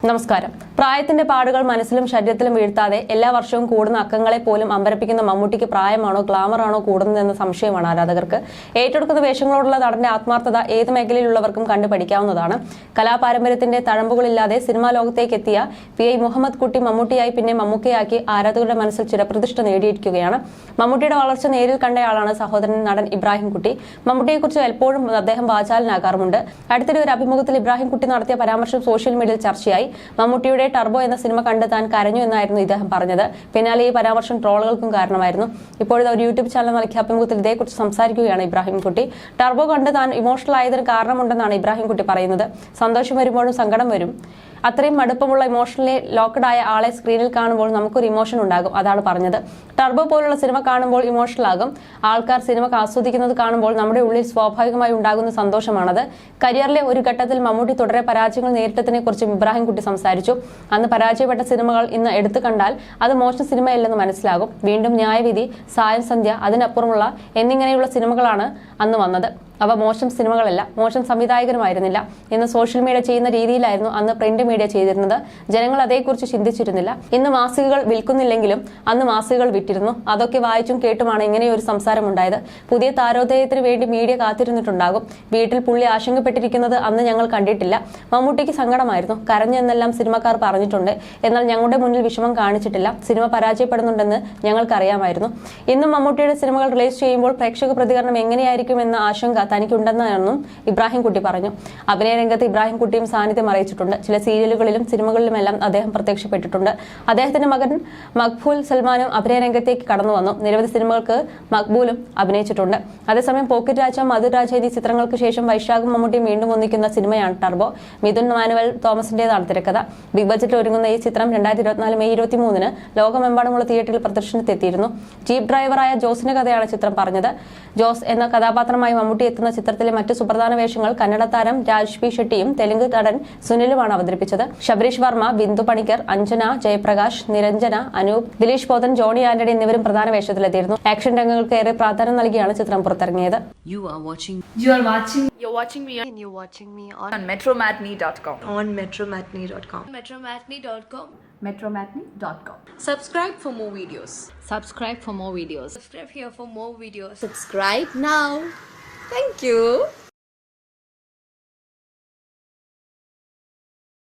നമസ്കാരം. പ്രായത്തിന്റെ പാടുകൾ മനസ്സിലും ശരീരത്തിലും വീഴ്ത്താതെ എല്ലാ വർഷവും കൂടുന്ന അക്കങ്ങളെ പോലും അമ്പരപ്പിക്കുന്ന മമ്മൂട്ടിക്ക് പ്രായമാണോ ഗ്ലാമറാണോ കൂടുന്നതെന്ന സംശയമാണ് ആരാധകർക്ക്. ഏറ്റെടുക്കുന്ന വേഷങ്ങളോടുള്ള നടന്റെ ആത്മാർത്ഥത ഏത് മേഖലയിലുള്ളവർക്കും കണ്ടു പഠിക്കാവുന്നതാണ്. കലാപാരമ്പര്യത്തിന്റെ തഴമ്പുകളില്ലാതെ സിനിമാ ലോകത്തേക്ക് എത്തിയ PI മുഹമ്മദ് കുട്ടി മമ്മൂട്ടിയായി പിന്നെ മമ്മൂക്കയാക്കി ആരാധകരുടെ മനസ്സിൽ ചിരപ്രതിഷ്ഠ നേടിയിരിക്കുകയാണ്. മമ്മൂട്ടിയുടെ വളർച്ച നേരിൽ കണ്ടയാളാണ് സഹോദരൻ നടൻ ഇബ്രാഹിം കുട്ടി. മമ്മൂട്ടിയെക്കുറിച്ച് എപ്പോഴും അദ്ദേഹം വാചാലനാകാറുമുണ്ട്. അടുത്തിടെ ഒരു അഭിമുഖത്തിൽ ഇബ്രാഹിം കുട്ടി നടത്തിയ പരാമർശം സോഷ്യൽ മീഡിയയിൽ ചർച്ചയായി. മമ്മൂട്ടിയുടെ ടർബോ എന്ന സിനിമ കണ്ട് താൻ കരഞ്ഞു എന്നായിരുന്നു ഇദ്ദേഹം പറഞ്ഞത്. പിന്നാലെ ഈ പരാമർശം ട്രോളുകൾക്കും കാരണമായിരുന്നു. ഇപ്പോഴത്തെ ഒരു യൂട്യൂബ് ചാനൽ നൽകിയ അഭിമുഖത്തിൽ ഇതേക്കുറിച്ച് സംസാരിക്കുകയാണ് ഇബ്രാഹിം കുട്ടി. ടർബോ കണ്ട് താൻ ഇമോഷണൽ ആയതിന് കാരണമുണ്ടെന്നാണ് ഇബ്രാഹിം കുട്ടി പറയുന്നത്. സന്തോഷം വരുമ്പോഴും സങ്കടം വരും. അത്രയും അടുപ്പമുള്ള ഇമോഷണലി ലോക്ക്ഡ് ആയ ആളെ സ്ക്രീനിൽ കാണുമ്പോൾ നമുക്കൊരു ഇമോഷൻ ഉണ്ടാകും. അതാണ് പറഞ്ഞത്. ടർബോ പോലുള്ള സിനിമ കാണുമ്പോൾ ഇമോഷണൽ ആകും. ആൾക്കാർ സിനിമ ആസ്വദിക്കുന്നത് കാണുമ്പോൾ നമ്മുടെ ഉള്ളിൽ സ്വാഭാവികമായി ഉണ്ടാകുന്ന സന്തോഷമാണത്. കരിയറിലെ ഒരു ഘട്ടത്തിൽ മമ്മൂട്ടി തുടരെ പരാജയങ്ങൾ നേരിട്ടതിനെ കുറിച്ചും ഇബ്രാഹിം കുട്ടി സംസാരിച്ചു. അന്ന് പരാജയപ്പെട്ട സിനിമകൾ ഇന്ന് എടുത്തു കണ്ടാൽ അത് മോശം സിനിമയല്ലെന്ന് മനസ്സിലാകും. വീണ്ടും ന്യായവിധി, സായം സന്ധ്യ, അതിനപ്പുറമുള്ള എന്നിങ്ങനെയുള്ള സിനിമകളാണ് അന്ന് വന്നത്. അവ മോശം സിനിമകളല്ല, മോശം സംവിധായകരുമായിരുന്നില്ല. ഇന്ന് സോഷ്യൽ മീഡിയ ചെയ്യുന്ന രീതിയിലായിരുന്നു അന്ന് പ്രിന്റ് മീഡിയ ചെയ്തിരുന്നത്. ജനങ്ങൾ അതേക്കുറിച്ച് ചിന്തിച്ചിരുന്നില്ല. ഇന്ന് മാസികകൾ വിൽക്കുന്നില്ലെങ്കിലും അന്ന് മാസികകൾ വിറ്റിരുന്നു. അതൊക്കെ വായിച്ചും കേട്ടുമാണ് ഇങ്ങനെയൊരു സംസാരം ഉണ്ടായത്. പുതിയ താരോദയത്തിന് വേണ്ടി മീഡിയ കാത്തിരുന്നിട്ടുണ്ടാകും. വീട്ടിൽ പുള്ളി ആശങ്കപ്പെട്ടിരിക്കുന്നത് അന്ന് ഞങ്ങൾ കണ്ടിട്ടില്ല. മമ്മൂട്ടിക്ക് സങ്കടമായിരുന്നു, കരഞ്ഞെന്നെല്ലാം സിനിമക്കാർ പറഞ്ഞിട്ടുണ്ട്. എന്നാൽ ഞങ്ങളുടെ മുന്നിൽ വിഷമം കാണിച്ചിട്ടില്ല. സിനിമ പരാജയപ്പെടുന്നുണ്ടെന്ന് ഞങ്ങൾക്കറിയാമായിരുന്നു. ഇന്നും മമ്മൂട്ടിയുടെ സിനിമകൾ റിലീസ് ചെയ്യുമ്പോൾ പ്രേക്ഷക പ്രതികരണം എങ്ങനെയായിരിക്കുമെന്ന ആശങ്ക തനിക്കുണ്ടെന്നാണെന്നും ഇബ്രാഹിം കുട്ടി പറഞ്ഞു. അഭിനയ രംഗത്ത് ഇബ്രാഹിം കുട്ടിയും സാന്നിധ്യം അറിയിച്ചിട്ടുണ്ട്. ചില സീരിയലുകളിലും സിനിമകളിലുമെല്ലാം അദ്ദേഹം പ്രത്യക്ഷപ്പെട്ടിട്ടുണ്ട്. അദ്ദേഹത്തിന്റെ മകൻ മഖ്ബൂൽ സൽമാനും അഭിനയ രംഗത്തേക്ക് കടന്നു വന്നു. നിരവധി സിനിമകൾക്ക് മഖ്ബൂലും അഭിനയിച്ചിട്ടുണ്ട്. അതേസമയം പോക്കറ്റ് രാജ, മധുർ രാജ എന്നീ ചിത്രങ്ങൾക്ക് ശേഷം വൈശാഖും മമ്മൂട്ടിയും വീണ്ടും ഒന്നിക്കുന്ന സിനിമയാണ് ടർബോ. മിഥുൻ മാനുവൽ തോമസിന്റേതാണ് തിരക്കഥ. ബിഗ് ബജറ്റിൽ ഒരുങ്ങുന്ന ഈ ചിത്രം 2024 മെയ് 23 ലോകമെമ്പാടുമുള്ള തിയേറ്ററിൽ പ്രദർശനത്തെത്തിയിരുന്നു. ജീപ്പ് ഡ്രൈവറായ ജോസിന്റെ കഥയാണ് ചിത്രം പറഞ്ഞത്. ജോസ് എന്ന കഥാപാത്രമായി മമ്മൂട്ടി എത്തുന്ന ചിത്രത്തിലെ മറ്റ് സുപ്രധാന വേഷങ്ങൾ കന്നഡ താരം രാജ്പി ഷെട്ടിയും തെലുങ്ക് നടൻ സുനിലുമാണ് അവതരിപ്പിച്ചത്. ശബരീഷ് വർമ്മ, ബിന്ദു പണിക്കർ, അഞ്ജന, ജയപ്രകാശ്, നിരഞ്ജന, അനൂപ്, ദിലീഷ് പോതൻ, ജോണി ആന്റണി എന്നിവരും പ്രധാന വേഷത്തിലെത്തിയിരുന്നു. ആക്ഷൻ രംഗങ്ങൾക്ക് ഏറെ പ്രാധാന്യം നൽകിയാണ് ചിത്രം പുറത്തിറങ്ങിയത്. You're watching me on metromatney.com. metromatney.com. Subscribe for more videos. Subscribe for more videos. Subscribe here for more videos. Subscribe now. Thank you.